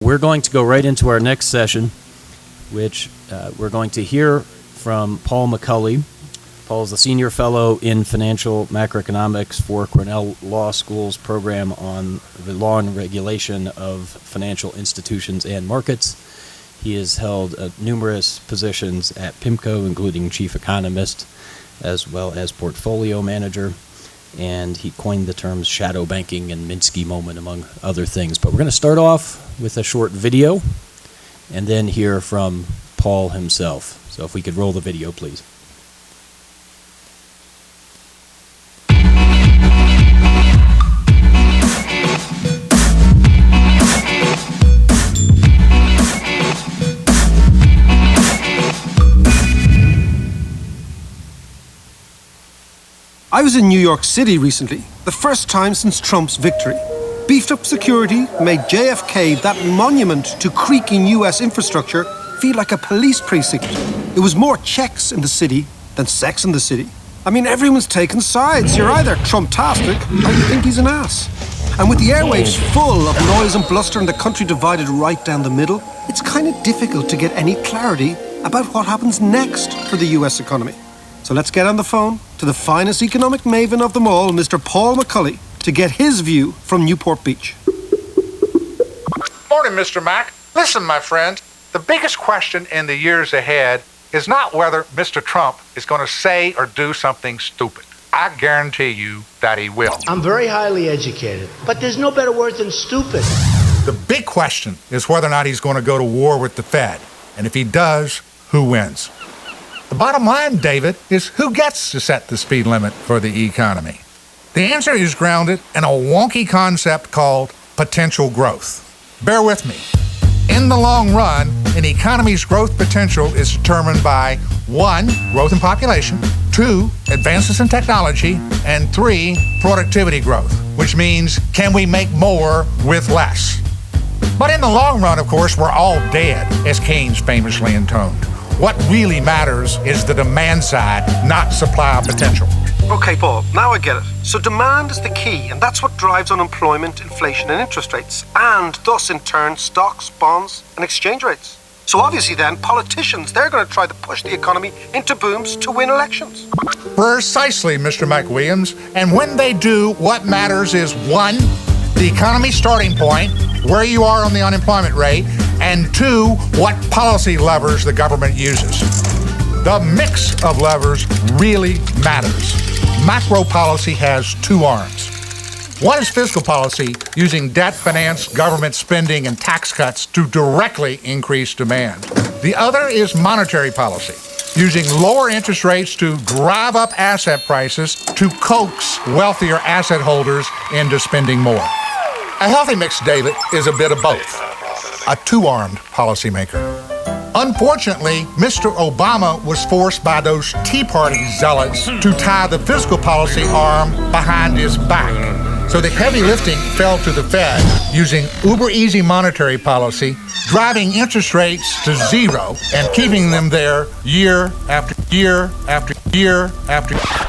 We're going to go right into our next session, which we're going to hear from Paul McCulley. Paul is the Senior Fellow in Financial Macroeconomics for Cornell Law School's program on the law and regulation of financial institutions and markets. He has held numerous positions at PIMCO, including chief economist, as well as portfolio manager, and he coined the terms shadow banking and Minsky moment, among other things. But we're going to start off with a short video and then hear from Paul himself. So if we could roll the video, please. I was in New York City recently, the first time since Trump's victory. Beefed up security made JFK, that monument to creaking US infrastructure, feel like a police precinct. It was more checks in the city than sex in the city. I mean, everyone's taking sides. You're either Trump-tastic or you think he's an ass. And with the airwaves full of noise and bluster and the country divided right down the middle, it's kind of difficult to get any clarity about what happens next for the US economy. So let's get on the phone to the finest economic maven of them all, Mr. Paul McCulley, to get his view from Newport Beach. Morning, Mr. Mack. Listen, my friend, the biggest question in the years ahead is not whether Mr. Trump is going to say or do something stupid. I guarantee you that he will. I'm very highly educated, but there's no better word than stupid. The big question is whether or not he's going to go to war with the Fed. And if he does, who wins? The bottom line, David, is who gets to set the speed limit for the economy? The answer is grounded in a wonky concept called potential growth. Bear with me. In the long run, an economy's growth potential is determined by 1, growth in population, 2, advances in technology, and 3, productivity growth, which means can we make more with less? But in the long run, of course, we're all dead, as Keynes famously intoned. What really matters is the demand side, not supply potential. Okay, Paul, now I get it. So demand is the key, and that's what drives unemployment, inflation, and interest rates, and thus, in turn, stocks, bonds, and exchange rates. So obviously then, politicians, they're going to try to push the economy into booms to win elections. Precisely, Mr. McWilliams. And when they do, what matters is 1, the economy starting point, where you are on the unemployment rate, and 2, what policy levers the government uses. The mix of levers really matters. Macro policy has 2 arms. One is fiscal policy, using debt finance, government spending, and tax cuts to directly increase demand. The other is monetary policy, using lower interest rates to drive up asset prices to coax wealthier asset holders into spending more. A healthy mix, David, is a bit of both. A 2-armed policymaker. Unfortunately, Mr. Obama was forced by those Tea Party zealots to tie the fiscal policy arm behind his back. So the heavy lifting fell to the Fed, using uber-easy monetary policy, driving interest rates to 0 and keeping them there year after year after year after year.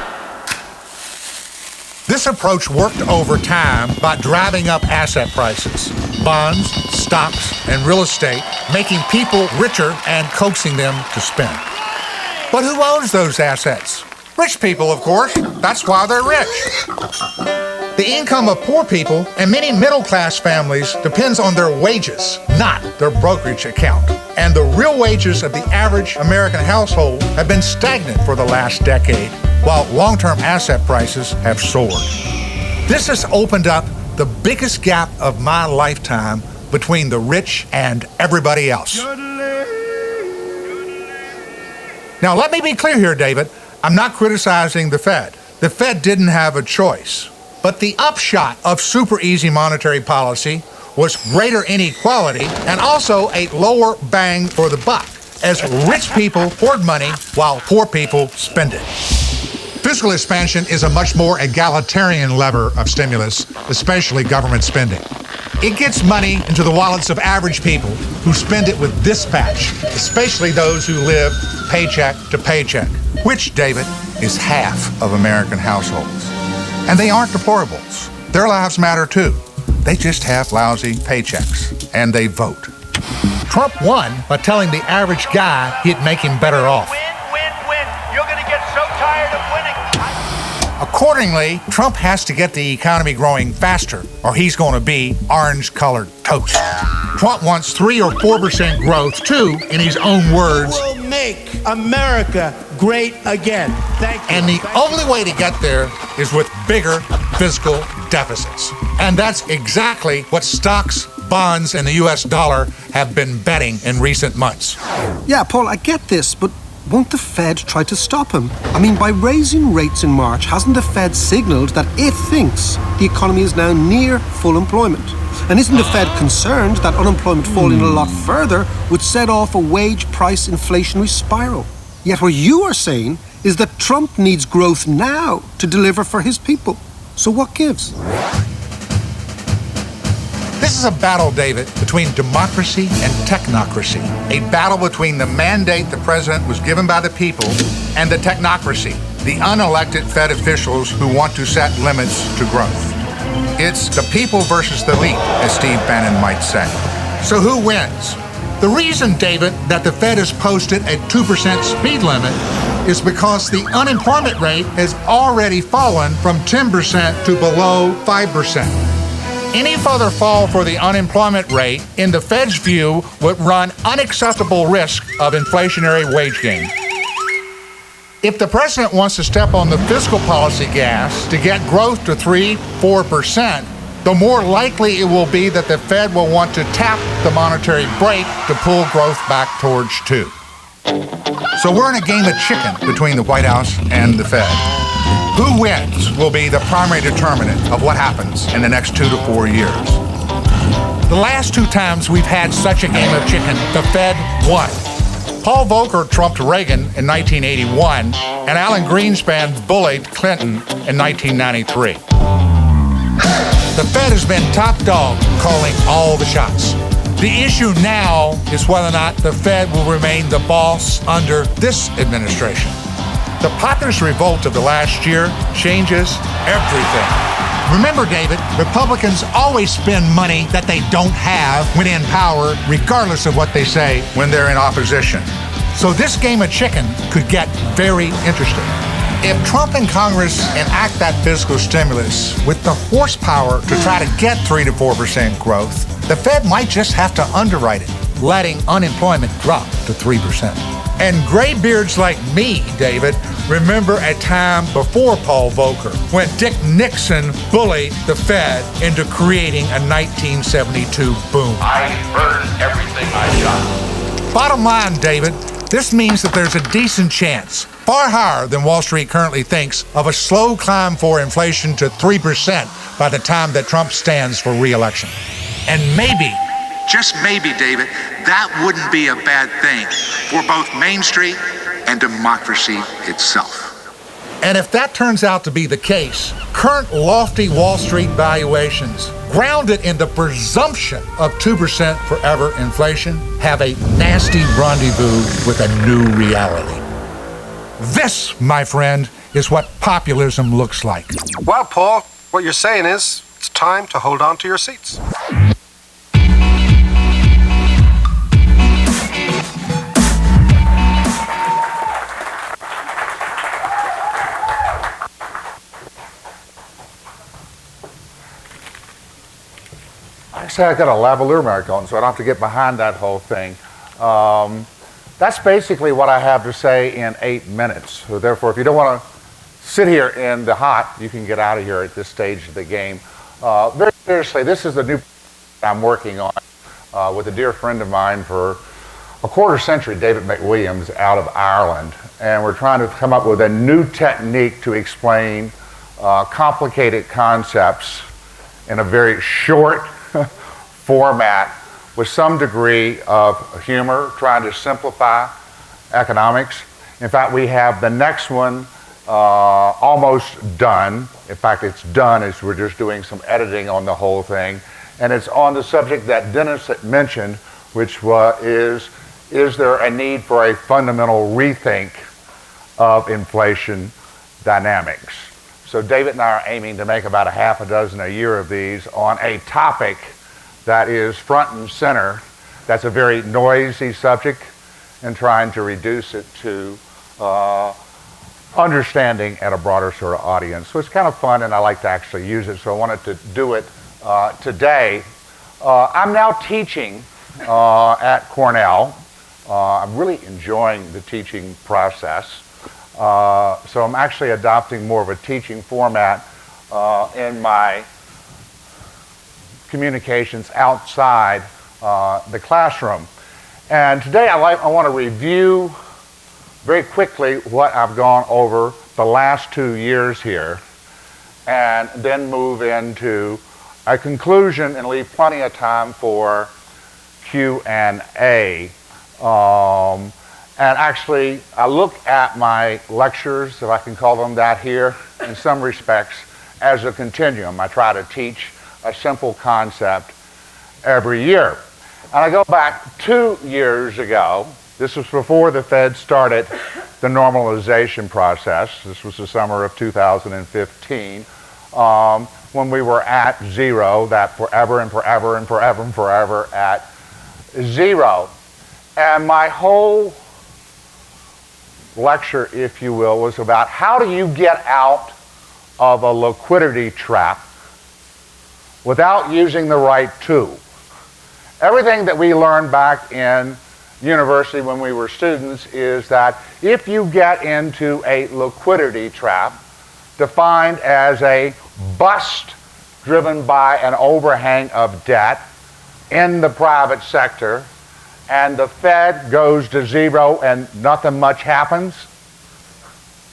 This approach worked over time by driving up asset prices, bonds, stocks, and real estate, making people richer and coaxing them to spend. But who owns those assets? Rich people, of course. That's why they're rich. The income of poor people and many middle-class families depends on their wages, not their brokerage account. And the real wages of the average American household have been stagnant for the last decade, while long-term asset prices have soared. This has opened up the biggest gap of my lifetime between the rich and everybody else. Now, let me be clear here, David. I'm not criticizing the Fed. The Fed didn't have a choice. But the upshot of super easy monetary policy was greater inequality and also a lower bang for the buck, as rich people hoard money while poor people spend it. Fiscal expansion is a much more egalitarian lever of stimulus, especially government spending. It gets money into the wallets of average people who spend it with dispatch, especially those who live paycheck to paycheck, which, David, is half of American households. And they aren't deplorables. Their lives matter too. they just have lousy paychecks, and they vote. Trump won by telling the average guy he'd make him better off. Win, win, win. You're going to get so tired of winning. Accordingly, Trump has to get the economy growing faster, or he's going to be orange-colored toast. Trump wants 3 or 4% growth, too, in his own words. We'll make America great again. Thank you. And the only way to get there is with bigger fiscal deficits. And that's exactly what stocks, bonds, and the U.S. dollar have been betting in recent months. Yeah, Paul, I get this, but won't the Fed try to stop him? I mean, by raising rates in March, hasn't the Fed signaled that it thinks the economy is now near full employment? And isn't the Fed concerned that unemployment falling a lot further would set off a wage price inflationary spiral? Yet what you are saying is that Trump needs growth now to deliver for his people. So what gives? This is a battle, David, between democracy and technocracy. A battle between the mandate the president was given by the people and the technocracy, the unelected Fed officials who want to set limits to growth. It's the people versus the elite, as Steve Bannon might say. So who wins? The reason, David, that the Fed has posted a 2% speed limit is because the unemployment rate has already fallen from 10% to below 5%. Any further fall for the unemployment rate, in the Fed's view, would run unacceptable risk of inflationary wage gain. If the president wants to step on the fiscal policy gas to get growth to 3-4%, the more likely it will be that the Fed will want to tap the monetary brake to pull growth back towards 2. So we're in a game of chicken between the White House and the Fed. Who wins will be the primary determinant of what happens in the next 2 to 4 years. The last 2 times we've had such a game of chicken, the Fed won. Paul Volcker trumped Reagan in 1981, and Alan Greenspan bullied Clinton in 1993. The Fed has been top dog, calling all the shots. The issue now is whether or not the Fed will remain the boss under this administration. The populist revolt of the last year changes everything. Remember, David, Republicans always spend money that they don't have when in power, regardless of what they say when they're in opposition. So this game of chicken could get very interesting. If Trump and Congress enact that fiscal stimulus with the horsepower to try to get 3 to 4% growth, the Fed might just have to underwrite it, letting unemployment drop to 3%. And graybeards like me, David, remember a time before Paul Volcker when Dick Nixon bullied the Fed into creating a 1972 boom. I burned everything I got. Bottom line, David, this means that there's a decent chance, far higher than Wall Street currently thinks, of a slow climb for inflation to 3% by the time that Trump stands for re-election. And maybe, just maybe, David, that wouldn't be a bad thing for both Main Street and democracy itself. And if that turns out to be the case, current lofty Wall Street valuations, grounded in the presumption of 2% forever inflation, have a nasty rendezvous with a new reality. This, my friend, is what populism looks like. Well, Paul, what you're saying is it's time to hold on to your seats. Actually, I got a lavalier mark on, so I don't have to get behind that whole thing. That's basically what I have to say in 8 minutes. So therefore, if you don't want to sit here in the hot, you can get out of here at this stage of the game. Very seriously, this is the new I'm working on with a dear friend of mine for a quarter century, David McWilliams, out of Ireland. And we're trying to come up with a new technique to explain complicated concepts in a very short format with some degree of humor, trying to simplify economics. In fact, we have the next one almost done. In fact, it's done as we're just doing some editing on the whole thing. And it's on the subject that Dennis had mentioned, which is there a need for a fundamental rethink of inflation dynamics? So David and I are aiming to make about a half a dozen a year of these on a topic that is front and center. That's a very noisy subject, and trying to reduce it to understanding at a broader sort of audience. So it's kind of fun, and I like to actually use it, so I wanted to do it today. I'm now teaching at Cornell. I'm really enjoying the teaching process. So I'm actually adopting more of a teaching format in my communications outside the classroom. And today I want to review very quickly what I've gone over the last 2 years here, and then move into a conclusion and leave plenty of time for Q&A. And actually, I look at my lectures, if I can call them that here, in some respects, as a continuum. I try to teach a simple concept every year. And I go back 2 years ago. This was before the Fed started the normalization process. This was the summer of 2015, when we were at zero, that forever and forever and forever and forever at zero. And my whole lecture, if you will, was about how do you get out of a liquidity trap without using the right tool. Everything that we learned back in university when we were students is that if you get into a liquidity trap, defined as a bust driven by an overhang of debt in the private sector, and the Fed goes to zero and nothing much happens,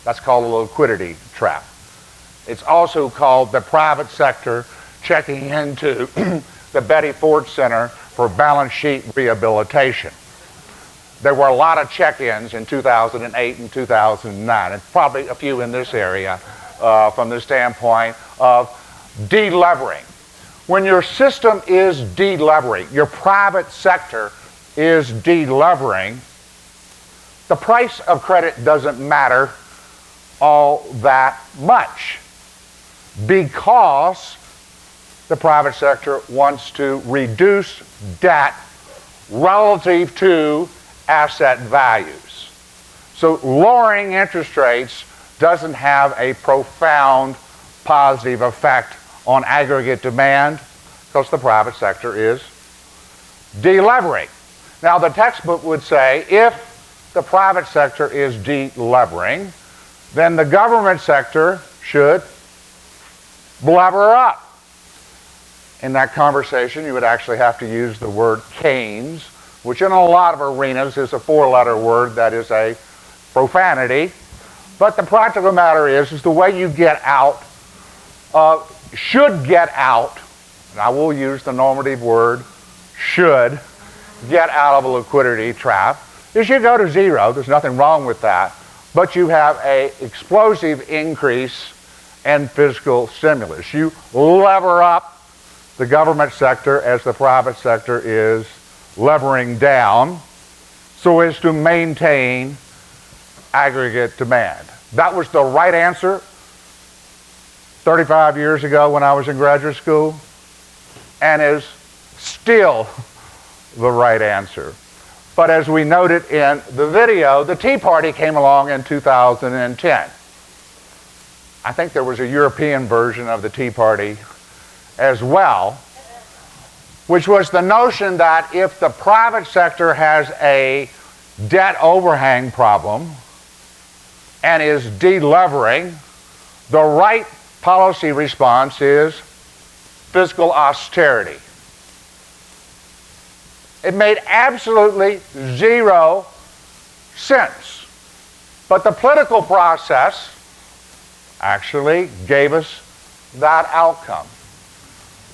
that's called a liquidity trap. It's also called the private sector checking into the Betty Ford Center for balance sheet rehabilitation. There were a lot of check-ins in 2008 and 2009, and probably a few in this area from the standpoint of de-levering. When your system is de-levering, your private sector is de-levering, the price of credit doesn't matter all that much, because the private sector wants to reduce debt relative to asset values. So lowering interest rates doesn't have a profound positive effect on aggregate demand, because the private sector is de-levering. Now, the textbook would say if the private sector is de-levering, then the government sector should lever up. In that conversation, you would actually have to use the word Keynes, which in a lot of arenas is a four-letter word that is a profanity. But the practical matter is the way you get out, should get out, and I will use the normative word should get out of a liquidity trap, is you go to zero. There's nothing wrong with that. But you have an explosive increase in fiscal stimulus. You lever up the government sector as the private sector is levering down so as to maintain aggregate demand. That was the right answer 35 years ago when I was in graduate school, and is still the right answer. But as we noted in the video, the Tea Party came along in 2010. I think there was a European version of the Tea Party as well, which was the notion that if the private sector has a debt overhang problem and is de-levering, the right policy response is fiscal austerity. It made absolutely zero sense. But the political process actually gave us that outcome,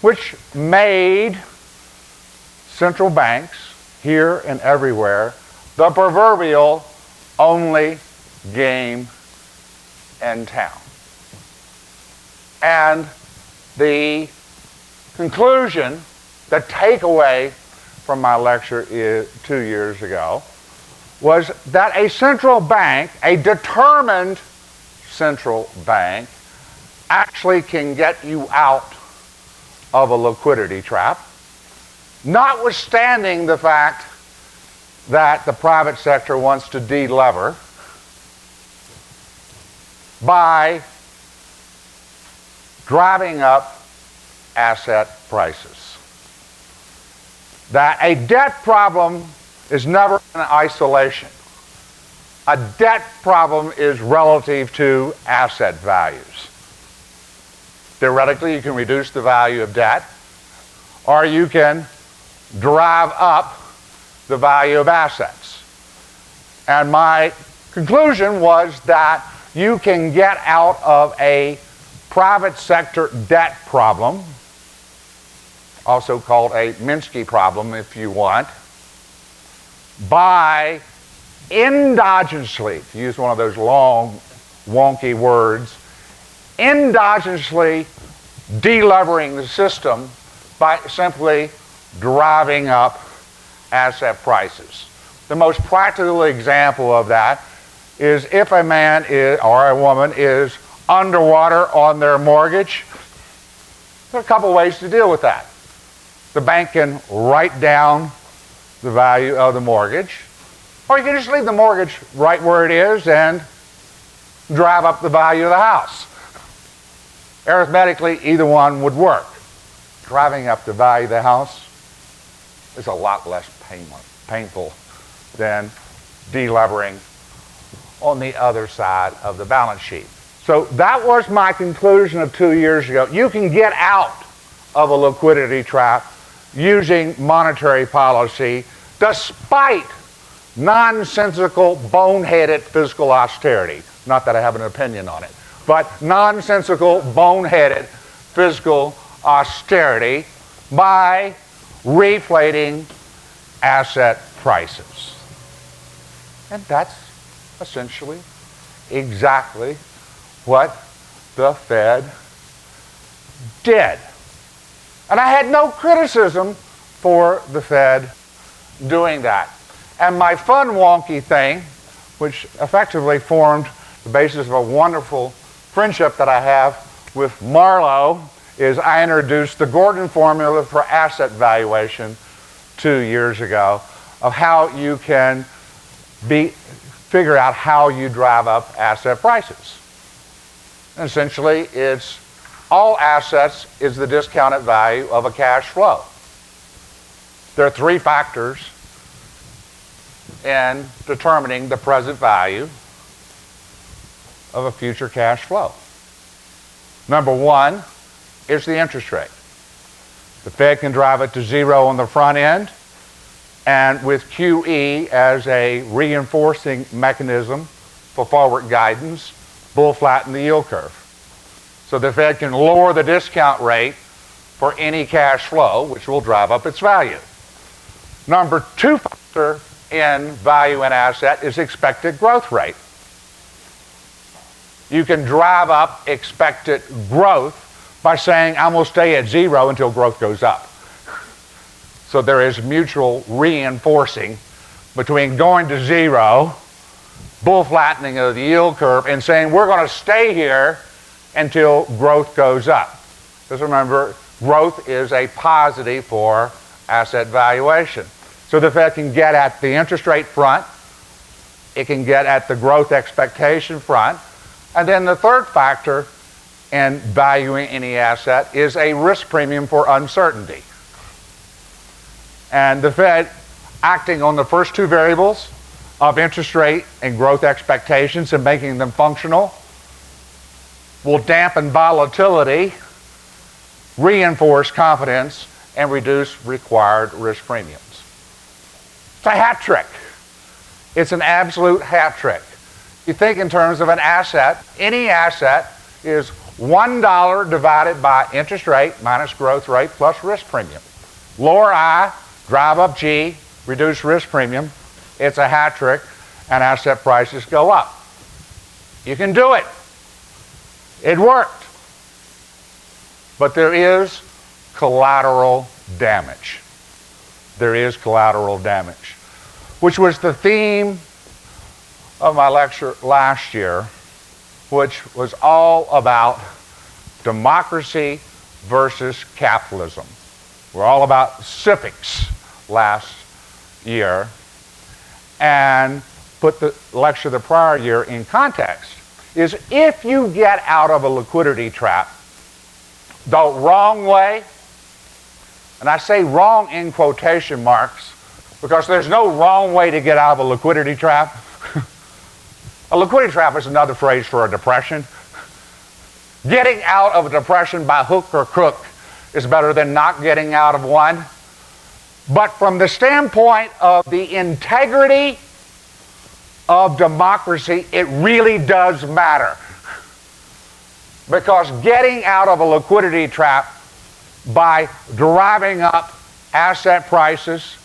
which made central banks here and everywhere the proverbial only game in town. And the conclusion, the takeaway from my lecture 2 years ago, was that a central bank, a determined central bank, actually can get you out of a liquidity trap, notwithstanding the fact that the private sector wants to de-lever by driving up asset prices. That a debt problem is never in isolation. A debt problem is relative to asset values. Theoretically, you can reduce the value of debt, or you can drive up the value of assets. And my conclusion was that you can get out of a private sector debt problem, also called a Minsky problem if you want, by endogenously, to use one of those long, wonky words, endogenously de-levering the system by simply driving up asset prices. The most practical example of that is if a man is, or a woman is underwater on their mortgage. There are a couple ways to deal with that. The bank can write down the value of the mortgage, or you can just leave the mortgage right where it is and drive up the value of the house. Arithmetically, either one would work. Driving up the value of the house is a lot less painful than de-levering on the other side of the balance sheet. So that was my conclusion of 2 years ago. You can get out of a liquidity trap using monetary policy despite nonsensical, boneheaded fiscal austerity. Not that I have an opinion on it, but nonsensical, boneheaded fiscal austerity by reflating asset prices. And that's essentially exactly what the Fed did. And I had no criticism for the Fed doing that. And my fun wonky thing, which effectively formed the basis of a wonderful friendship that I have with Marlowe, is I introduced the Gordon formula for asset valuation 2 years ago of how you can figure out how you drive up asset prices. And essentially, it's all assets is the discounted value of a cash flow. There are 3 factors in determining the present value of a future cash flow. Number 1 is the interest rate. The Fed can drive it to 0 on the front end, and with QE as a reinforcing mechanism for forward guidance, bull flatten the yield curve. So the Fed can lower the discount rate for any cash flow, which will drive up its value. Number 2 factor in value and asset is expected growth rate. You can drive up expected growth by saying, I'm going to stay at 0 until growth goes up. So there is mutual reinforcing between going to 0, bull flattening of the yield curve, and saying we're going to stay here until growth goes up. Because remember, growth is a positive for asset valuation. So the Fed can get at the interest rate front, it can get at the growth expectation front, and then the third factor in valuing any asset is a risk premium for uncertainty. And the Fed, acting on the first 2 variables of interest rate and growth expectations and making them functional, will dampen volatility, reinforce confidence, and reduce required risk premiums. It's a hat trick. It's an absolute hat trick. You think in terms of an asset, any asset is $1 divided by interest rate minus growth rate plus risk premium. Lower I, drive up G, reduce risk premium. It's a hat trick, and asset prices go up. You can do it. It worked. But there is collateral damage. There is collateral damage, which was the theme of my lecture last year, which was all about democracy versus capitalism. We're all about civics last year, and put the lecture the prior year in context, is if you get out of a liquidity trap the wrong way, and I say wrong in quotation marks because there's no wrong way to get out of a liquidity trap. A liquidity trap is another phrase for a depression. Getting out of a depression by hook or crook is better than not getting out of one. But from the standpoint of the integrity of democracy, it really does matter. Because getting out of a liquidity trap by driving up asset prices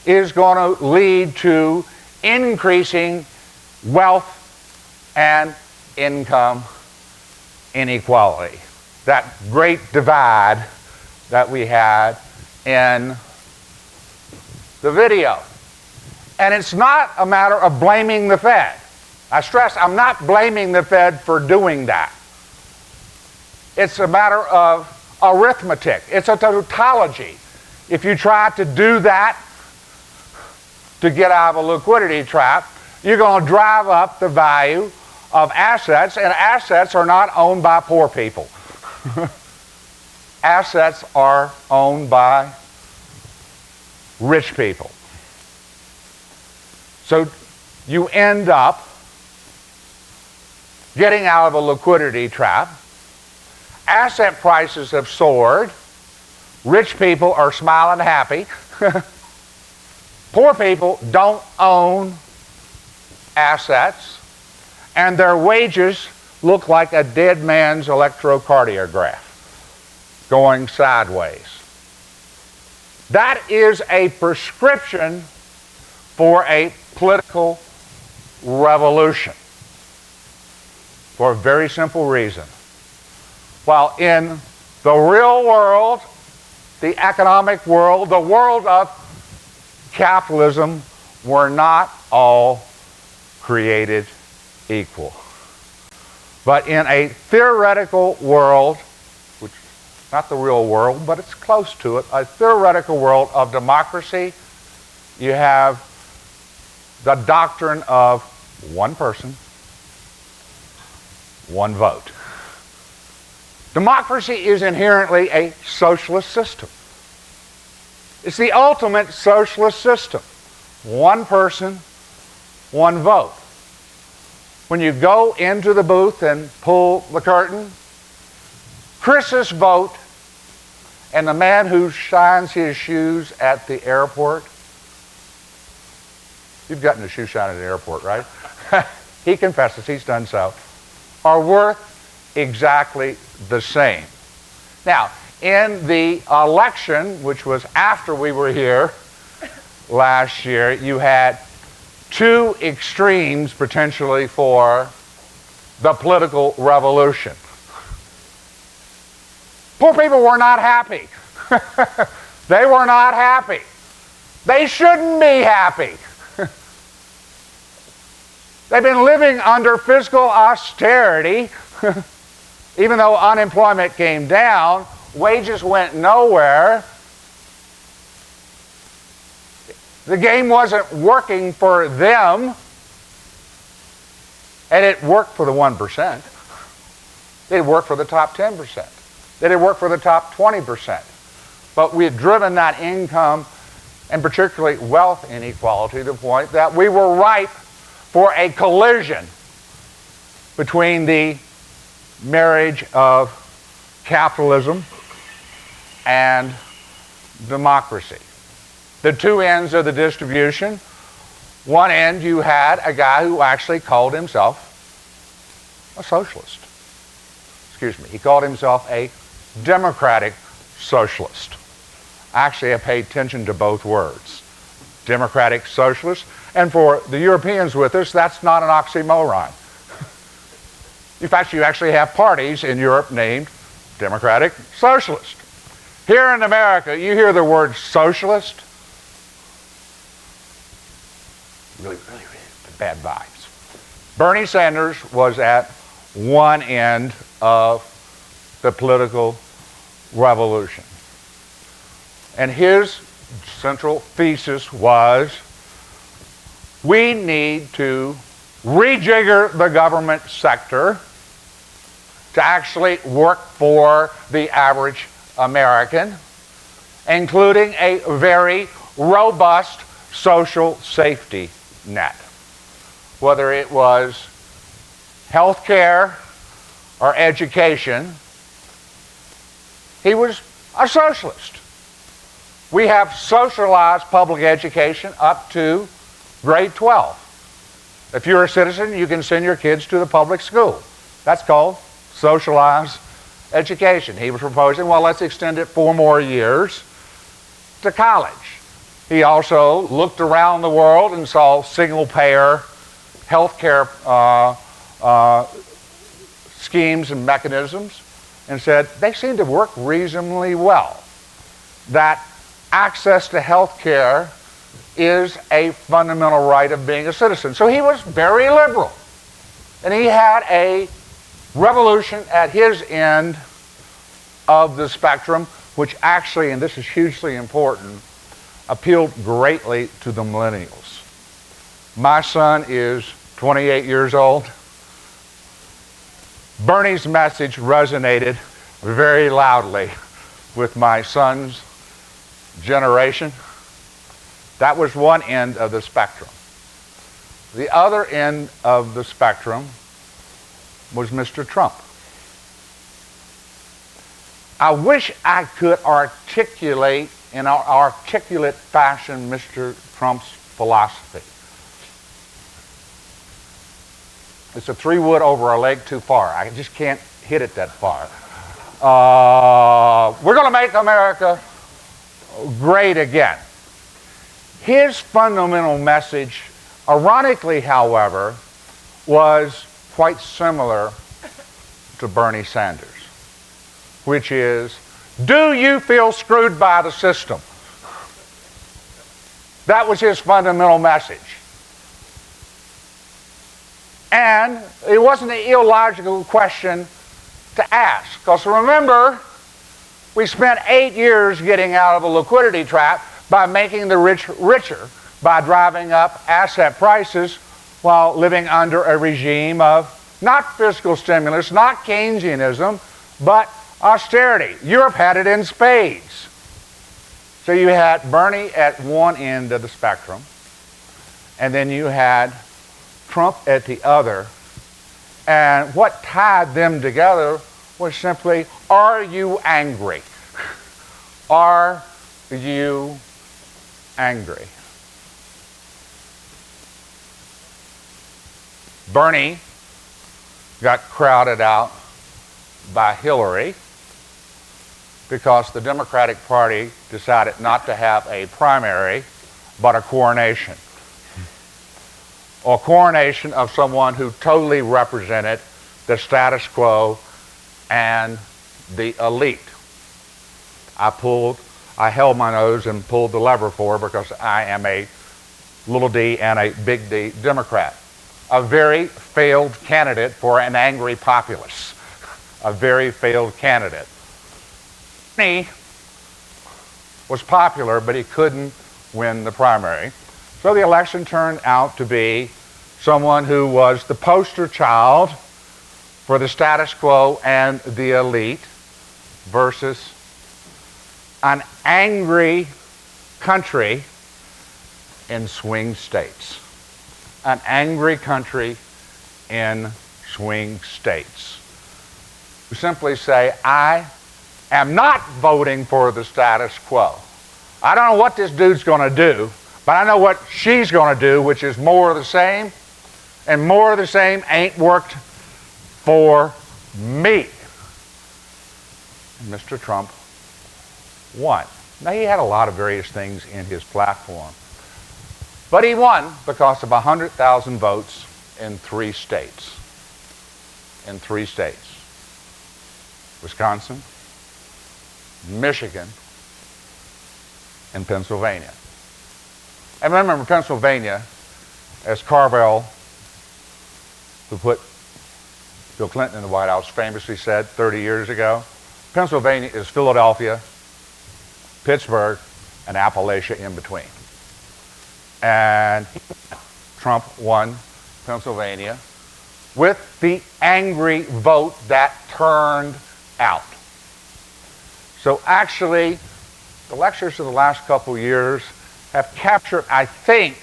is going to lead to increasing wealth and income inequality. That great divide that we had in the video. And it's not a matter of blaming the Fed. I stress, I'm not blaming the Fed for doing that. It's a matter of arithmetic. It's a tautology. If you try to do that to get out of a liquidity trap, you're going to drive up the value of assets, and assets are not owned by poor people. Assets are owned by rich people. So you end up getting out of a liquidity trap. Asset prices have soared. Rich people are smiling happy. Poor people don't own assets, and their wages look like a dead man's electrocardiograph going sideways. That is a prescription for a political revolution for a very simple reason. While in the real world, the economic world, the world of capitalism, we're not all created equal. But in a theoretical world, which is not the real world, but it's close to it, a theoretical world of democracy, you have the doctrine of one person, one vote. Democracy is inherently a socialist system. It's the ultimate socialist system. One person, one vote. When you go into the booth and pull the curtain, Chris's vote and the man who shines his shoes at the airport, you've gotten a shoe shine at the airport, right? He confesses he's done so, are worth exactly the same. Now, in the election, which was after we were here last year, you had two extremes potentially for the political revolution. Poor people were not happy. They were not happy. They shouldn't be happy. They've been living under fiscal austerity. Even though unemployment came down, wages went nowhere. The game wasn't working for them, and it worked for the 1%. It worked for the top 10%. It had worked for the top 20%. But we had driven that income, and particularly wealth inequality, to the point that we were ripe for a collision between the marriage of capitalism and democracy. The two ends of the distribution. One end, you had a guy who actually called himself a socialist. Excuse me, he called himself a democratic socialist. Actually, I pay attention to both words, democratic socialist, and for the Europeans with us, that's not an oxymoron. In fact, you actually have parties in Europe named Democratic Socialist. Here in America, you hear the word socialist, really bad vibes. Bernie Sanders was at one end of the political revolution. And his central thesis was, we need to rejigger the government sector to actually work for the average American, including a very robust social safety net. Whether it was health care or education, he was a socialist. We have socialized public education up to grade 12. If you're a citizen, you can send your kids to the public school. That's called socialized education. He was proposing, well, let's extend it 4 more years to college. He also looked around the world and saw single-payer health care schemes and mechanisms and said, they seem to work reasonably well. That access to health care is a fundamental right of being a citizen. So he was very liberal. And he had a revolution at his end of the spectrum, which actually, and this is hugely important, appealed greatly to the millennials. My son is 28 years old. Bernie's message resonated very loudly with my son's generation. That was one end of the spectrum. The other end of the spectrum was Mr. Trump. I wish I could articulate in an articulate fashion Mr. Trump's philosophy. It's a 3-wood over a leg too far. I just can't hit it that far. We're going to make America great again. His fundamental message, ironically, however, was quite similar to Bernie Sanders, which is, do you feel screwed by the system? That was his fundamental message. And it wasn't an illogical question to ask, because remember, we spent 8 years getting out of a liquidity trap by making the rich richer, by driving up asset prices while living under a regime of not fiscal stimulus, not Keynesianism, but austerity. Europe had it in spades. So you had Bernie at one end of the spectrum, and then you had Trump at the other. And what tied them together was simply, are you angry? Are you angry? Bernie got crowded out by Hillary because the Democratic Party decided not to have a primary, but a coronation. A coronation of someone who totally represented the status quo and the elite. I held my nose and pulled the lever for because I am a little d and a big D Democrat. A very failed candidate for an angry populace. A very failed candidate. He was popular, but he couldn't win the primary. So the election turned out to be someone who was the poster child for the status quo and the elite versus an angry country in swing states. An angry country in swing states. We simply say, I am not voting for the status quo. I don't know what this dude's going to do, but I know what she's going to do, which is more of the same, and more of the same ain't worked for me. And Mr. Trump won. Now, he had a lot of various things in his platform, but he won because of 100,000 votes in 3 states. In 3 states. Wisconsin, Michigan, and Pennsylvania. And remember, Pennsylvania, as Carvel, who put Bill Clinton in the White House, famously said 30 years ago, Pennsylvania is Philadelphia, Pittsburgh, and Appalachia in between. And Trump won Pennsylvania with the angry vote that turned out. So actually, the lectures of the last couple years have captured, I think,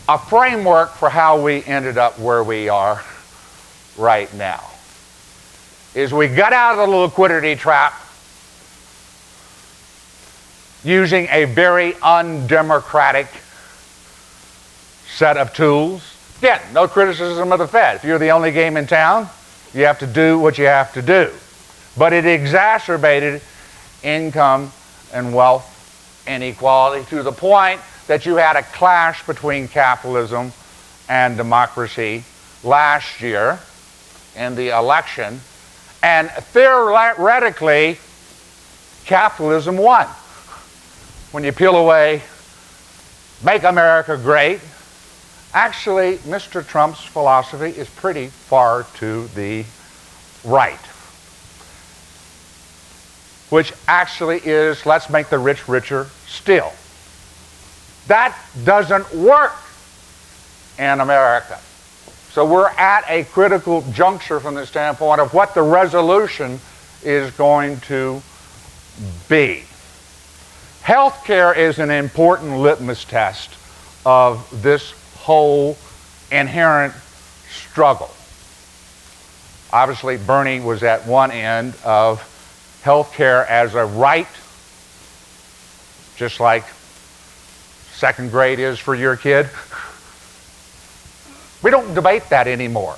a framework for how we ended up where we are right now. Is we got out of the liquidity trap using a very undemocratic set of tools. Again, no criticism of the Fed. If you're the only game in town, you have to do what you have to do. But it exacerbated income and wealth inequality to the point that you had a clash between capitalism and democracy last year in the election. And theoretically, capitalism won. When you peel away, make America great, actually, Mr. Trump's philosophy is pretty far to the right. Which actually is, let's make the rich richer still. That doesn't work in America. So we're at a critical juncture from the standpoint of what the resolution is going to be. Healthcare is an important litmus test of this whole inherent struggle. Obviously, Bernie was at one end of healthcare as a right, just like second grade is for your kid. We don't debate that anymore,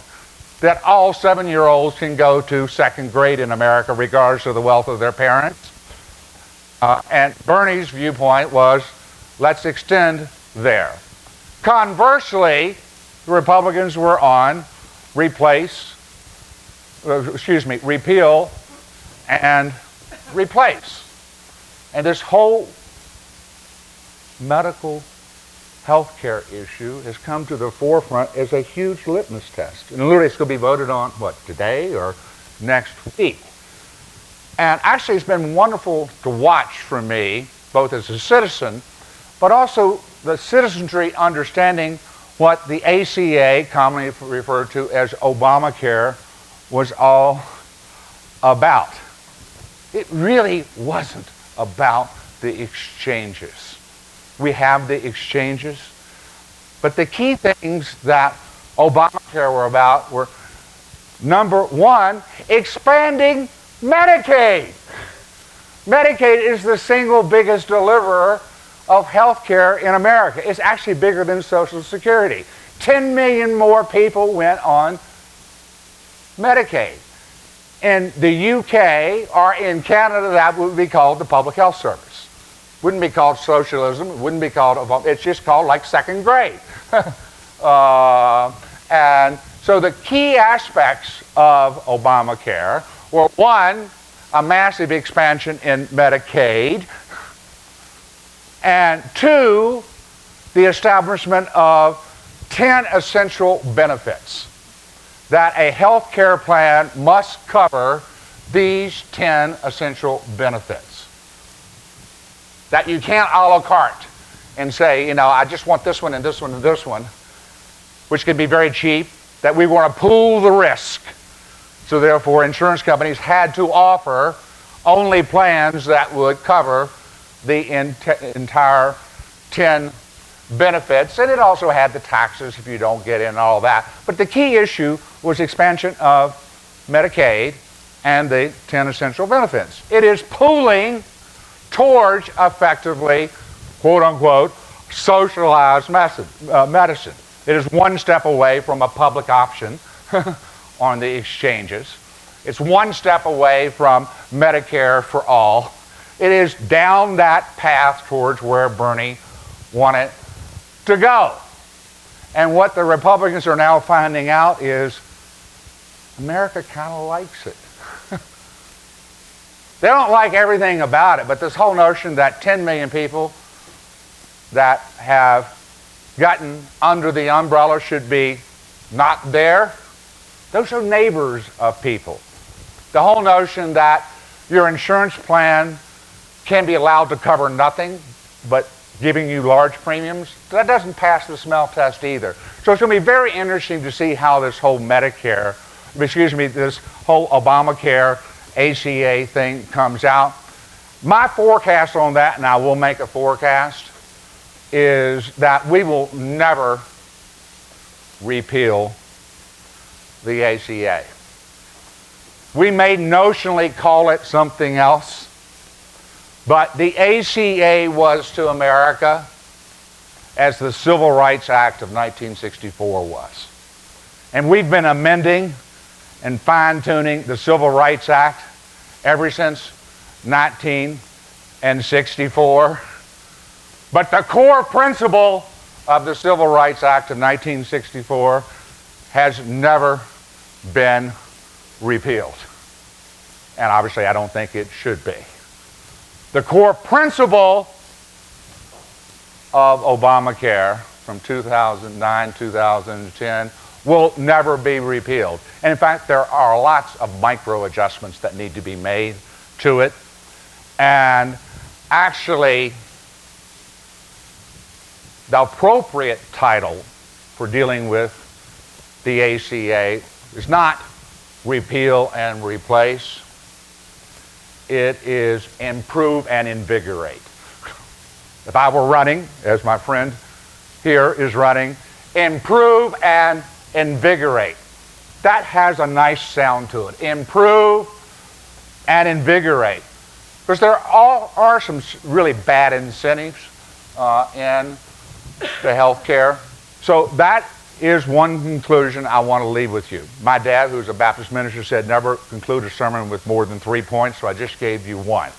that all 7-year-olds can go to second grade in America regardless of the wealth of their parents. And Bernie's viewpoint was, let's extend there. Conversely, the Republicans were on repeal and replace. And this whole medical health care issue has come to the forefront as a huge litmus test. And literally it's going to be voted on, what, today or next week? And actually it's been wonderful to watch for me, both as a citizen, but also the citizenry understanding what the ACA, commonly referred to as Obamacare, was all about. It really wasn't about the exchanges. We have the exchanges, but the key things that Obamacare were about were, number one, expanding Medicaid. Medicaid is the single biggest deliverer of health care in America. It's actually bigger than Social Security. 10 million more people went on Medicaid. In the UK or in Canada, that would be called the Public Health Service. Wouldn't be called socialism. It wouldn't be called, it's just called like second grade. And so the key aspects of Obamacare were, one, a massive expansion in Medicaid, and two, the establishment of 10 essential benefits. That a health care plan must cover these 10 essential benefits. That you can't a la carte and say, I just want this one and this one and this one, which can be very cheap, that we want to pool the risk. So therefore, insurance companies had to offer only plans that would cover the entire 10 benefits, and it also had the taxes if you don't get in and all that. But the key issue was expansion of Medicaid and the 10 essential benefits. It is pooling towards effectively, quote unquote, socialized medicine. It is one step away from a public option on the exchanges. It's one step away from Medicare for all. It is down that path towards where Bernie wanted to go. And what the Republicans are now finding out is America kind of likes it. They don't like everything about it, but this whole notion that 10 million people that have gotten under the umbrella should be not there, those are neighbors of people. The whole notion that Your insurance plan can be allowed to cover nothing but giving you large premiums. That doesn't pass the smell test either. So it's going to be very interesting to see how this whole this whole Obamacare ACA thing comes out. My forecast on that, and I will make a forecast, is that we will never repeal the ACA. We may notionally call it something else, but the ACA was to America as the Civil Rights Act of 1964 was. And we've been amending and fine-tuning the Civil Rights Act ever since 1964. But the core principle of the Civil Rights Act of 1964 has never been repealed. And obviously I don't think it should be. The core principle of Obamacare from 2009-2010 will never be repealed. And in fact, there are lots of micro adjustments that need to be made to it. And actually, the appropriate title for dealing with the ACA is not repeal and replace. It is improve and invigorate. If I were running, as my friend here is running, improve and invigorate. That has a nice sound to it. Improve and invigorate. Because there are some really bad incentives in the health care. So that is one conclusion I want to leave with you. My dad, who's a Baptist minister, said never conclude a sermon with more than 3 points, so I just gave you one.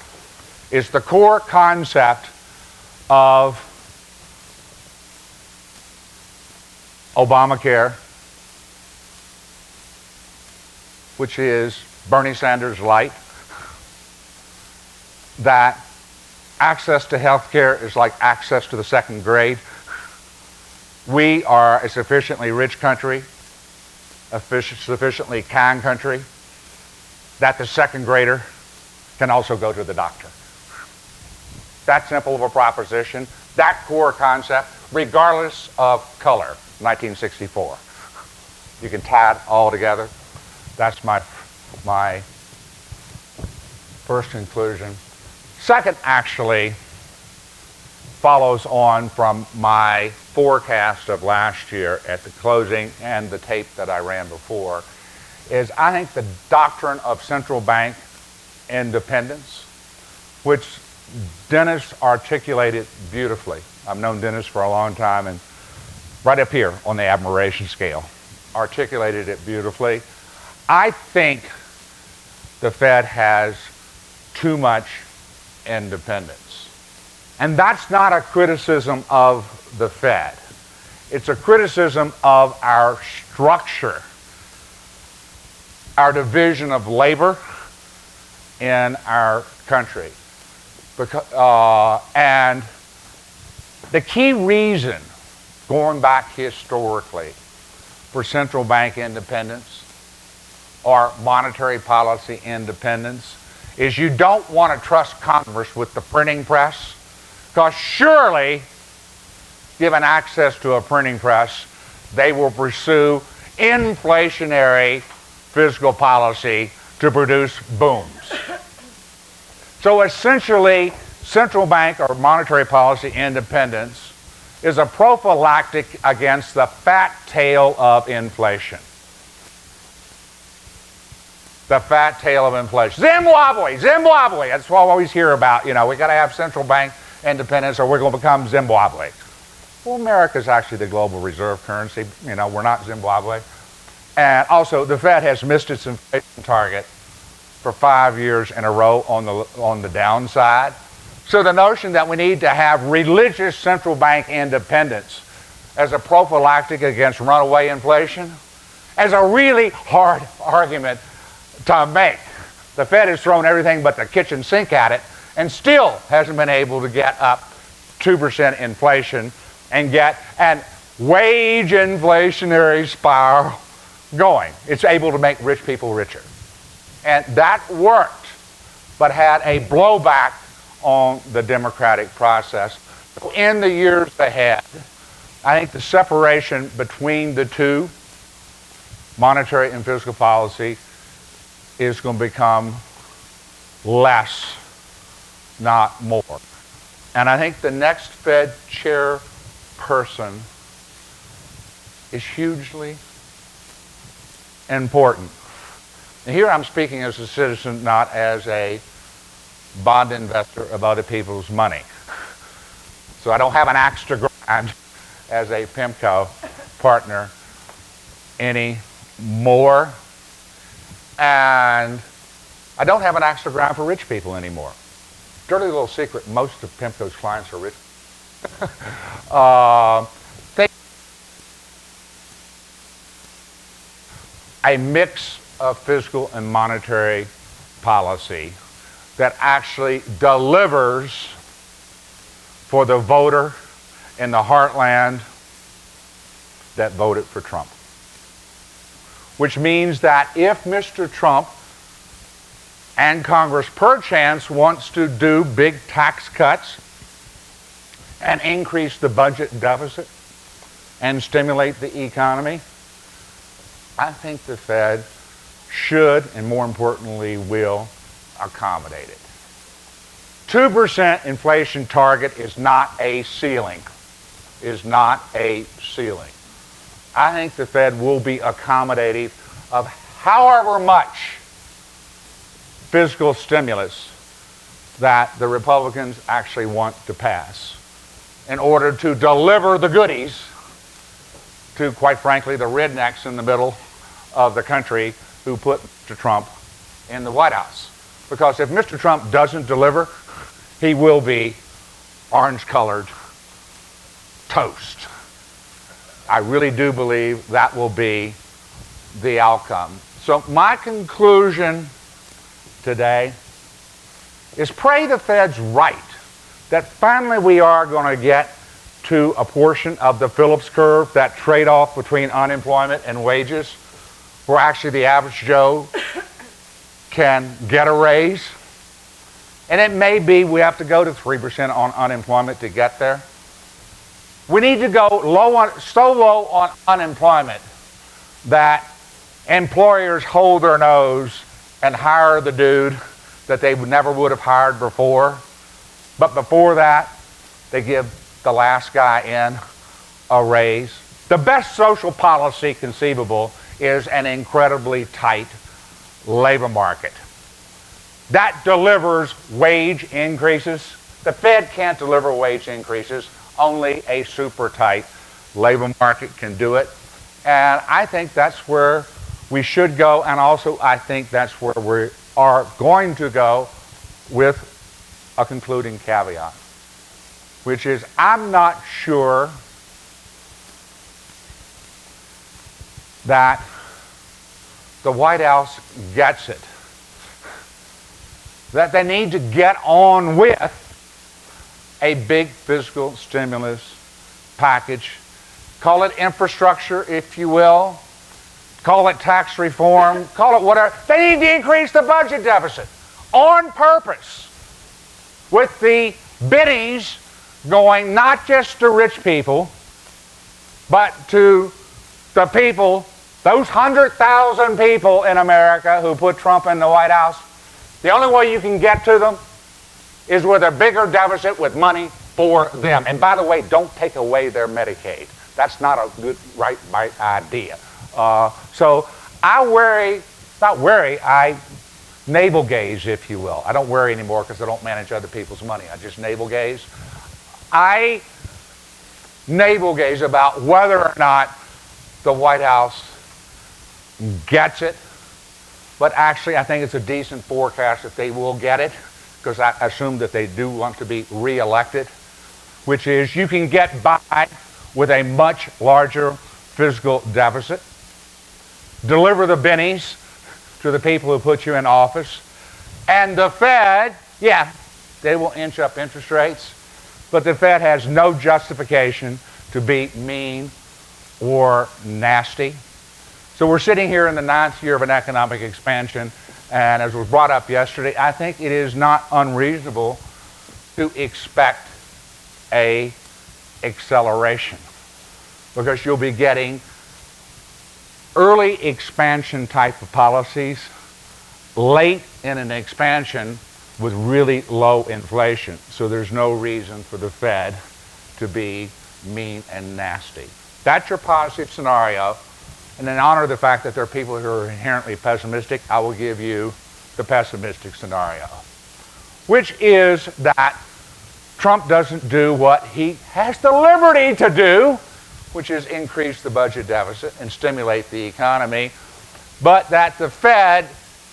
It's the core concept of Obamacare, which is Bernie Sanders light, that access to health care is like access to the second grade. We are a sufficiently rich country, a sufficiently kind country, that the second grader can also go to the doctor. That simple of a proposition, that core concept, regardless of color, 1964. You can tie it all together. That's my first conclusion. Second, actually, follows on from my forecast of last year at the closing and the tape that I ran before, is I think the doctrine of central bank independence, which Dennis articulated beautifully. I've known Dennis for a long time, and right up here on the admiration scale, articulated it beautifully. I think the Fed has too much independence. And that's not a criticism of the Fed. It's a criticism of our structure, our division of labor in our country. And the key reason, going back historically, for central bank independence or monetary policy independence is you don't want to trust Congress with the printing press, because surely, given access to a printing press, they will pursue inflationary fiscal policy to produce booms. So essentially, central bank or monetary policy independence is a prophylactic against the fat tail of inflation. The fat tail of inflation. Zimbabwe, that's what I always hear about. You know, we got to have central bank independence or we're going to become Zimbabwe. Well, America is actually the global reserve currency. You know, we're not Zimbabwe. And also, the Fed has missed its inflation target for 5 years in a row on the downside. So the notion that we need to have religious central bank independence as a prophylactic against runaway inflation is a really hard argument to make. The Fed has thrown everything but the kitchen sink at it and still hasn't been able to get up 2% inflation and get an wage inflationary spiral going. It's able to make rich people richer. And that worked but had a blowback on the democratic process. In the years ahead, I think the separation between the two, monetary and fiscal policy, is going to become less, not more. And I think the next Fed chairperson is hugely important. And here I'm speaking as a citizen, not as a bond investor of other people's money. So I don't have an axe to grind as a PIMCO partner anymore. And I don't have an axe to grind for rich people anymore. Dirty little secret, most of PIMCO's clients are rich. A mix of fiscal and monetary policy that actually delivers for the voter in the heartland that voted for Trump. Which means that if Mr. Trump and Congress perchance wants to do big tax cuts and increase the budget deficit and stimulate the economy, I think the Fed should, and more importantly will, accommodate it. 2% inflation target is not a ceiling. Is not a ceiling. I think the Fed will be accommodative of however much fiscal stimulus that the Republicans actually want to pass in order to deliver the goodies to, quite frankly, the rednecks in the middle of the country who put Mr. Trump in the White House. Because if Mr. Trump doesn't deliver, he will be orange-colored toast. I really do believe that will be the outcome. So my conclusion today is pray the Fed's right, that finally we are going to get to a portion of the Phillips curve, that trade-off between unemployment and wages, where actually the average Joe can get a raise. And it may be we have to go to 3% on unemployment to get there. We need to go so low on unemployment that employers hold their nose and hire the dude that they never would have hired before. But before that, they give the last guy in a raise. The best social policy conceivable is an incredibly tight labor market that delivers wage increases. The Fed can't deliver wage increases. Only a super tight labor market can do it. And I think that's where we should go. And also, I think that's where we are going to go, with a concluding caveat, which is I'm not sure that the White House gets it, that they need to get on with a big fiscal stimulus package. Call it infrastructure, if you will. Call it tax reform. Call it whatever. They need to increase the budget deficit on purpose, with the biddies going not just to rich people, but to the people, those 100,000 people in America who put Trump in the White House. The only way you can get to them is with a bigger deficit with money for them. And by the way, don't take away their Medicaid. That's not a good, right idea. So I navel gaze, if you will. I don't worry anymore because I don't manage other people's money. I just navel gaze. I navel gaze about whether or not the White House gets it. But actually, I think it's a decent forecast that they will get it, because I assume that they do want to be reelected, which is you can get by with a much larger fiscal deficit, deliver the bennies to the people who put you in office, and the Fed, yeah, they will inch up interest rates, but the Fed has no justification to be mean or nasty. So we're sitting here in the 9th year of an economic expansion, And as was brought up yesterday, I think it is not unreasonable to expect a acceleration, because you'll be getting early expansion type of policies late in an expansion with really low inflation. So there's no reason for the Fed to be mean and nasty. That's your positive scenario. And in honor of the fact that there are people who are inherently pessimistic, I will give you the pessimistic scenario, which is that Trump doesn't do what he has the liberty to do, which is increase the budget deficit and stimulate the economy, but that the Fed,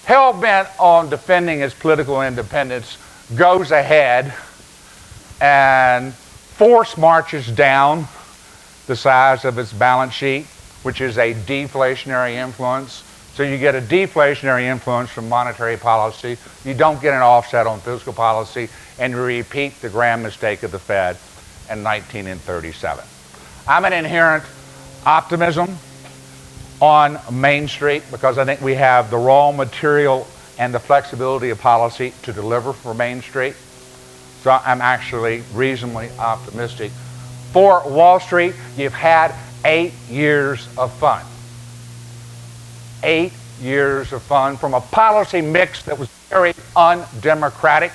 hell-bent on defending its political independence, goes ahead and force marches down the size of its balance sheet, which is a deflationary influence. So you get a deflationary influence from monetary policy. You don't get an offset on fiscal policy, and you repeat the grand mistake of the Fed in 1937. I'm an inherent optimism on Main Street because I think we have the raw material and the flexibility of policy to deliver for Main Street. So I'm actually reasonably optimistic. For Wall Street, you've had 8 years of fun. 8 years of fun from a policy mix that was very undemocratic.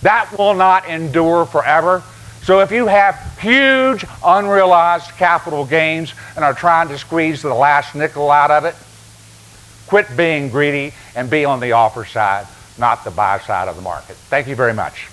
That will not endure forever. So if you have huge unrealized capital gains and are trying to squeeze the last nickel out of it, quit being greedy and be on the offer side, not the buy side of the market. Thank you very much.